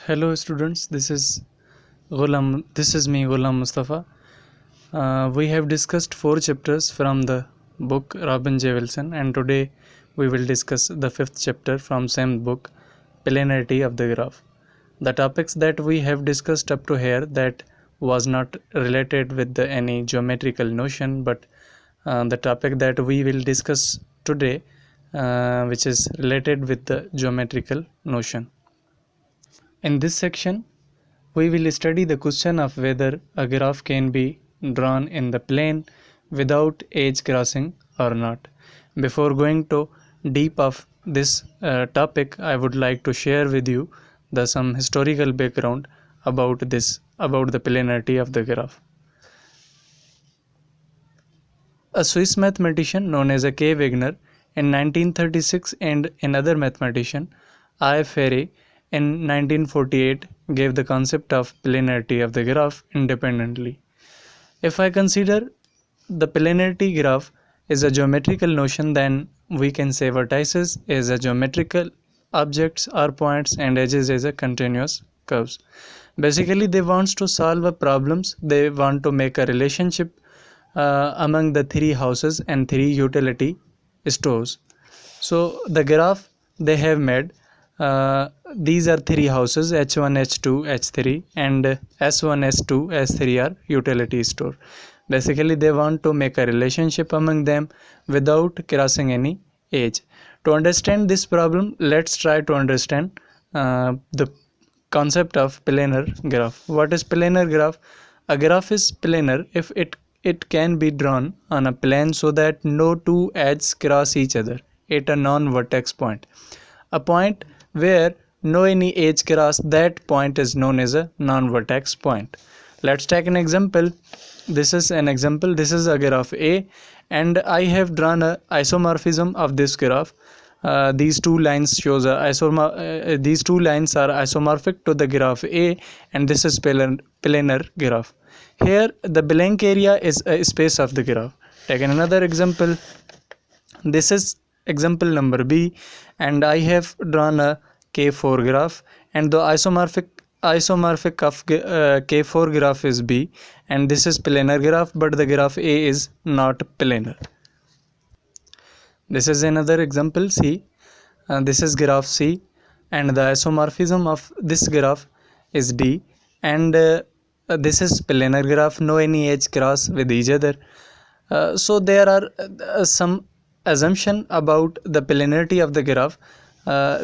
Hello students, this is me Ghulam Mustafa. We have discussed 4 chapters from the book Robin J. Wilson, and today we will discuss the 5th chapter from same book, Planarity of the Graph. The topics that we have discussed up to here that was not related with any geometrical notion, but the topic that we will discuss today, which is related with the geometrical notion. In this section, we will study the question of whether a graph can be drawn in the plane without edge crossing or not. Before going to deep of this topic, I would like to share with you some historical background about the planarity of the graph. A Swiss mathematician known as K. Wegener in 1936 and another mathematician, I. Féré, in 1948 gave the concept of planarity of the graph independently. If I consider the planarity graph is a geometrical notion, then we can say vertices is a geometrical objects or points and edges as a continuous curves. Basically, they want to solve a problems. They want to make a relationship among the 3 houses and 3 utility stores. So the graph they have made, these are 3 houses, H1, H2, H3, and S1, S2, S3 are utility store. Basically, they want to make a relationship among them without crossing any edge. To understand this problem, let's try to understand the concept of planar graph. What is planar graph? A graph is planar if it can be drawn on a plane so that no 2 edges cross each other at a non-vertex point. A point where no any edge cross, that point is known as a non-vertex point. Let's take an example. This is an example. This is a graph A, and I have drawn a isomorphism of this graph. These 2 lines shows these 2 lines are isomorphic to the graph A, and this is planar graph. Here the blank area is a space of the graph. Take another example. This is example number B, and I have drawn a K4 graph, and the isomorphic of K4 graph is B, and this is planar graph, but the graph A is not planar. This is another example C. This is graph C, and the isomorphism of this graph is D, and this is planar graph, no any edge cross with each other. So there are some assumption about the planarity of the graph.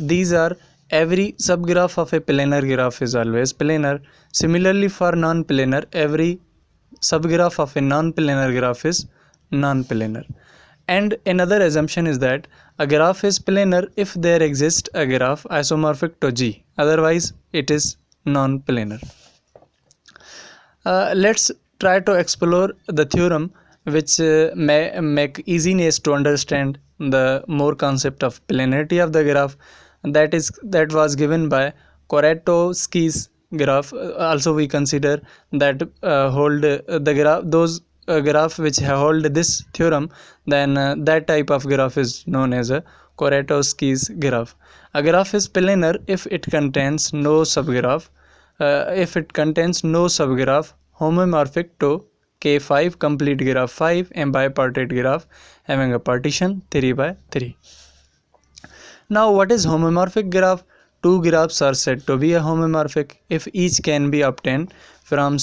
These are every subgraph of a planar graph is always planar. Similarly, for non-planar, every subgraph of a non-planar graph is non-planar. And another assumption is that a graph is planar if there exists a graph isomorphic to G. Otherwise, it is non-planar. Let's try to explore the theorem which may make easiness to understand the more concept of planarity of the graph. That was given by Kuratowski's graph. Also, we consider that hold the graph those graph which hold this theorem. Then that type of graph is known as a Kuratowski's graph. A graph is planar if it contains no subgraph. If it contains no subgraph homomorphic to K5 complete graph 5 and bipartite graph having a partition 3 by 3. Now, what is homomorphic graph? 2 graphs are said to be a homomorphic if each can be obtained from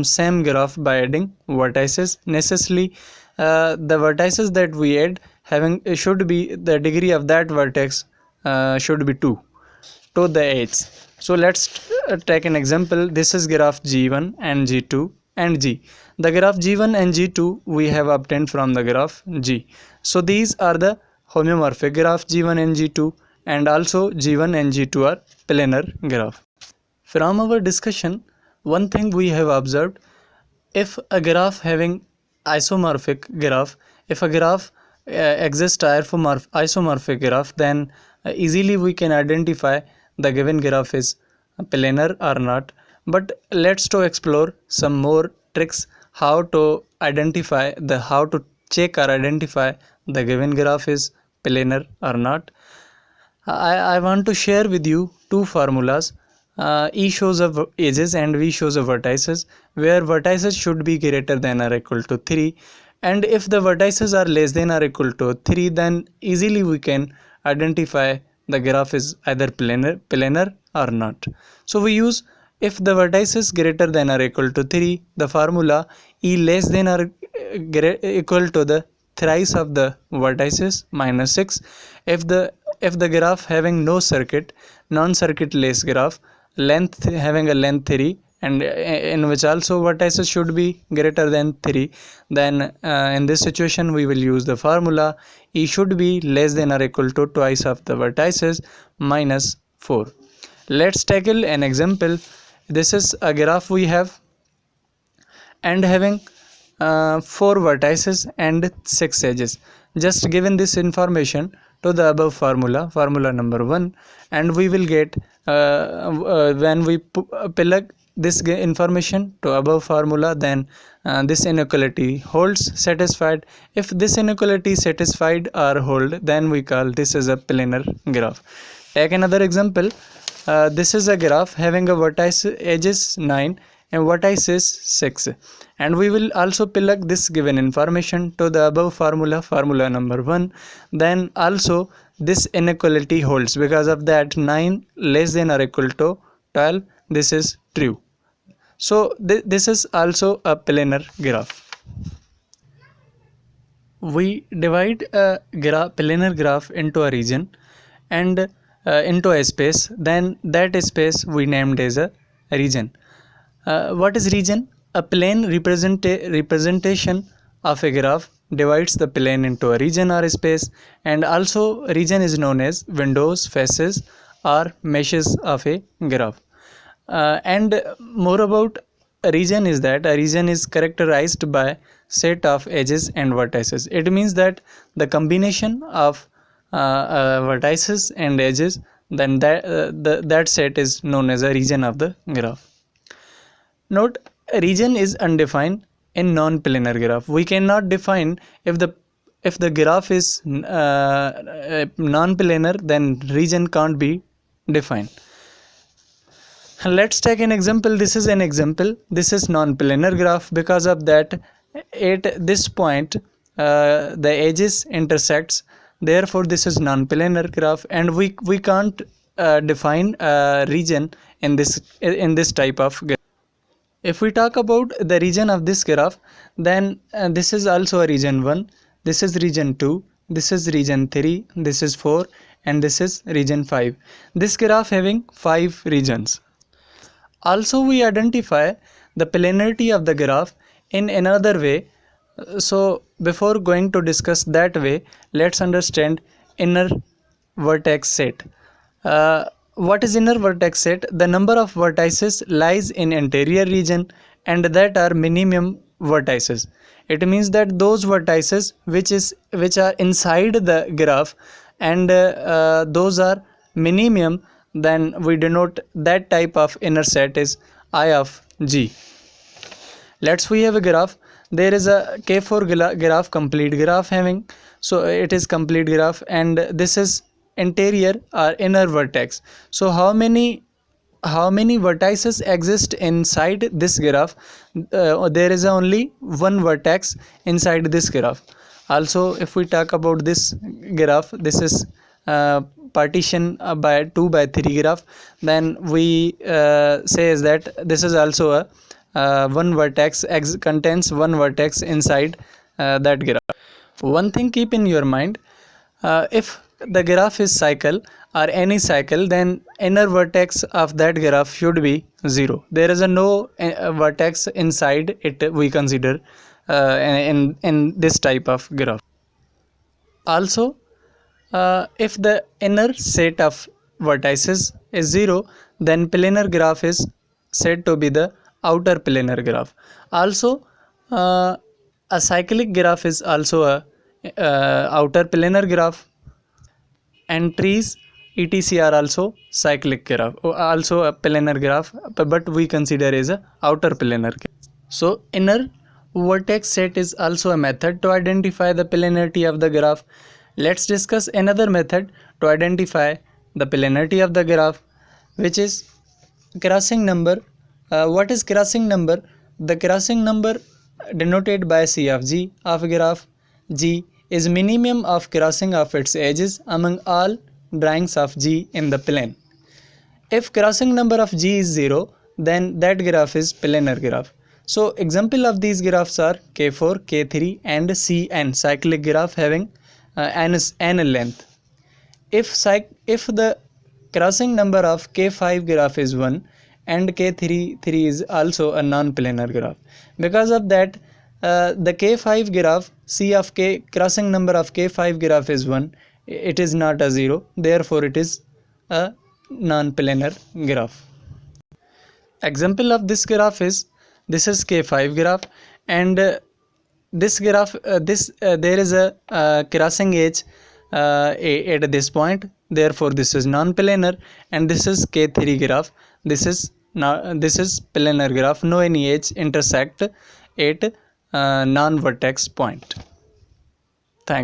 same graph by adding vertices. Necessarily, the vertices that we add should be the degree of that vertex should be 2 to the edge. So let's take an example. This is graph G1 and G2 and G. The graph G1 and G2 we have obtained from the graph G. So these are the homomorphic graph G1 and G2, and also G1 and G2 are planar graph. From our discussion, one thing we have observed, if a graph having isomorphic graph, if a graph exists isomorphic graph, then easily we can identify the given graph is planar or not. But let's to explore some more tricks how to check or identify the given graph is planar or not. I want to share with you 2 formulas E shows a edges and V shows a vertices, where vertices should be greater than or equal to 3, and if the vertices are less than or equal to 3, then easily we can identify the graph is either planar or not. So we use, if the vertices greater than or equal to 3, the formula E less than or equal to the thrice of the vertices minus 6. If the graph having no circuit, non-circuit less graph, length having a length 3, and in which also vertices should be greater than 3, then in this situation we will use the formula E should be less than or equal to twice of the vertices minus 4. Let's tackle an example. This is a graph we have and having 4 vertices and 6 edges. Just given this information to the above formula number 1, and we will get when we plug this information to above formula, then this inequality holds satisfied. If this inequality satisfied or hold, then we call this as a planar graph. Take another example. This is a graph having a vertex edges 9 and vertices 6, and we will also plug this given information to the above formula number 1, then also this inequality holds. Because of that, 9 less than or equal to 12, this is true. So this is also a planar graph. We divide a planar graph into a region and into a space, then that space we named as a region. What is region? A plane representation of a graph divides the plane into a region or a space, and also region is known as windows, faces or meshes of a graph. And more about a region is that a region is characterized by set of edges and vertices. It means that the combination of vertices and edges, then that set is known as a region of the graph. Note, a region is undefined in non-planar graph. We cannot define if the graph is non-planar, then region can't be defined. Let's take an example. This is an example. This is non-planar graph. Because of that, at this point the edges intersects. Therefore, this is non-planar graph, and we can't define a region in this type of graph. If we talk about the region of this graph, then this is also a region 1, this is region 2, this is region 3, this is 4, and this is region 5. This graph having 5 regions. Also, we identify the planarity of the graph in another way. So before going to discuss that way, let's understand inner vertex set. What is inner vertex set? The number of vertices lies in anterior region, and that are minimum vertices. It means that those vertices which are inside the graph, and those are minimum, then we denote that type of inner set is I of G. Let's we have a graph. There is a K4 graph, complete graph having, so it is complete graph, and this is anterior or inner vertex. So how many vertices exist inside this graph? There is only one vertex inside this graph. Also, if we talk about this graph, this is partition by 2 by 3 graph, then we say is that this is also a one vertex contains one vertex inside that graph. One thing keep in your mind, if the graph is cycle or any cycle, then inner vertex of that graph should be 0. There is a no vertex inside it, we consider in this type of graph. Also, if the inner set of vertices is 0, then planar graph is said to be the outer planar graph. Also, a cyclic graph is also a outer planar graph, and trees etc are also cyclic graph, also a planar graph, but we consider as a outer planar graph. So inner vertex set is also a method to identify the planarity of the graph. Let's discuss another method to identify the planarity of the graph, which is crossing number. What is crossing number? The crossing number denoted by C of G of graph G is minimum of crossing of its edges among all drawings of G in the plane. If crossing number of G is 0, then that graph is planar graph. So example of these graphs are K4, K3 and Cn, cyclic graph having n length. If the crossing number of K5 graph is 1 and K3 is also a non-planar graph. Because of that, the K5 graph, C of K, crossing number of K5 graph is 1, it is not a 0, therefore it is a non-planar graph. Example of this graph is, this is K5 graph, and this graph, there is a crossing edge at this point, therefore this is non-planar. And this is K3 graph, this is planar graph, no any edge intersect at non-vertex point.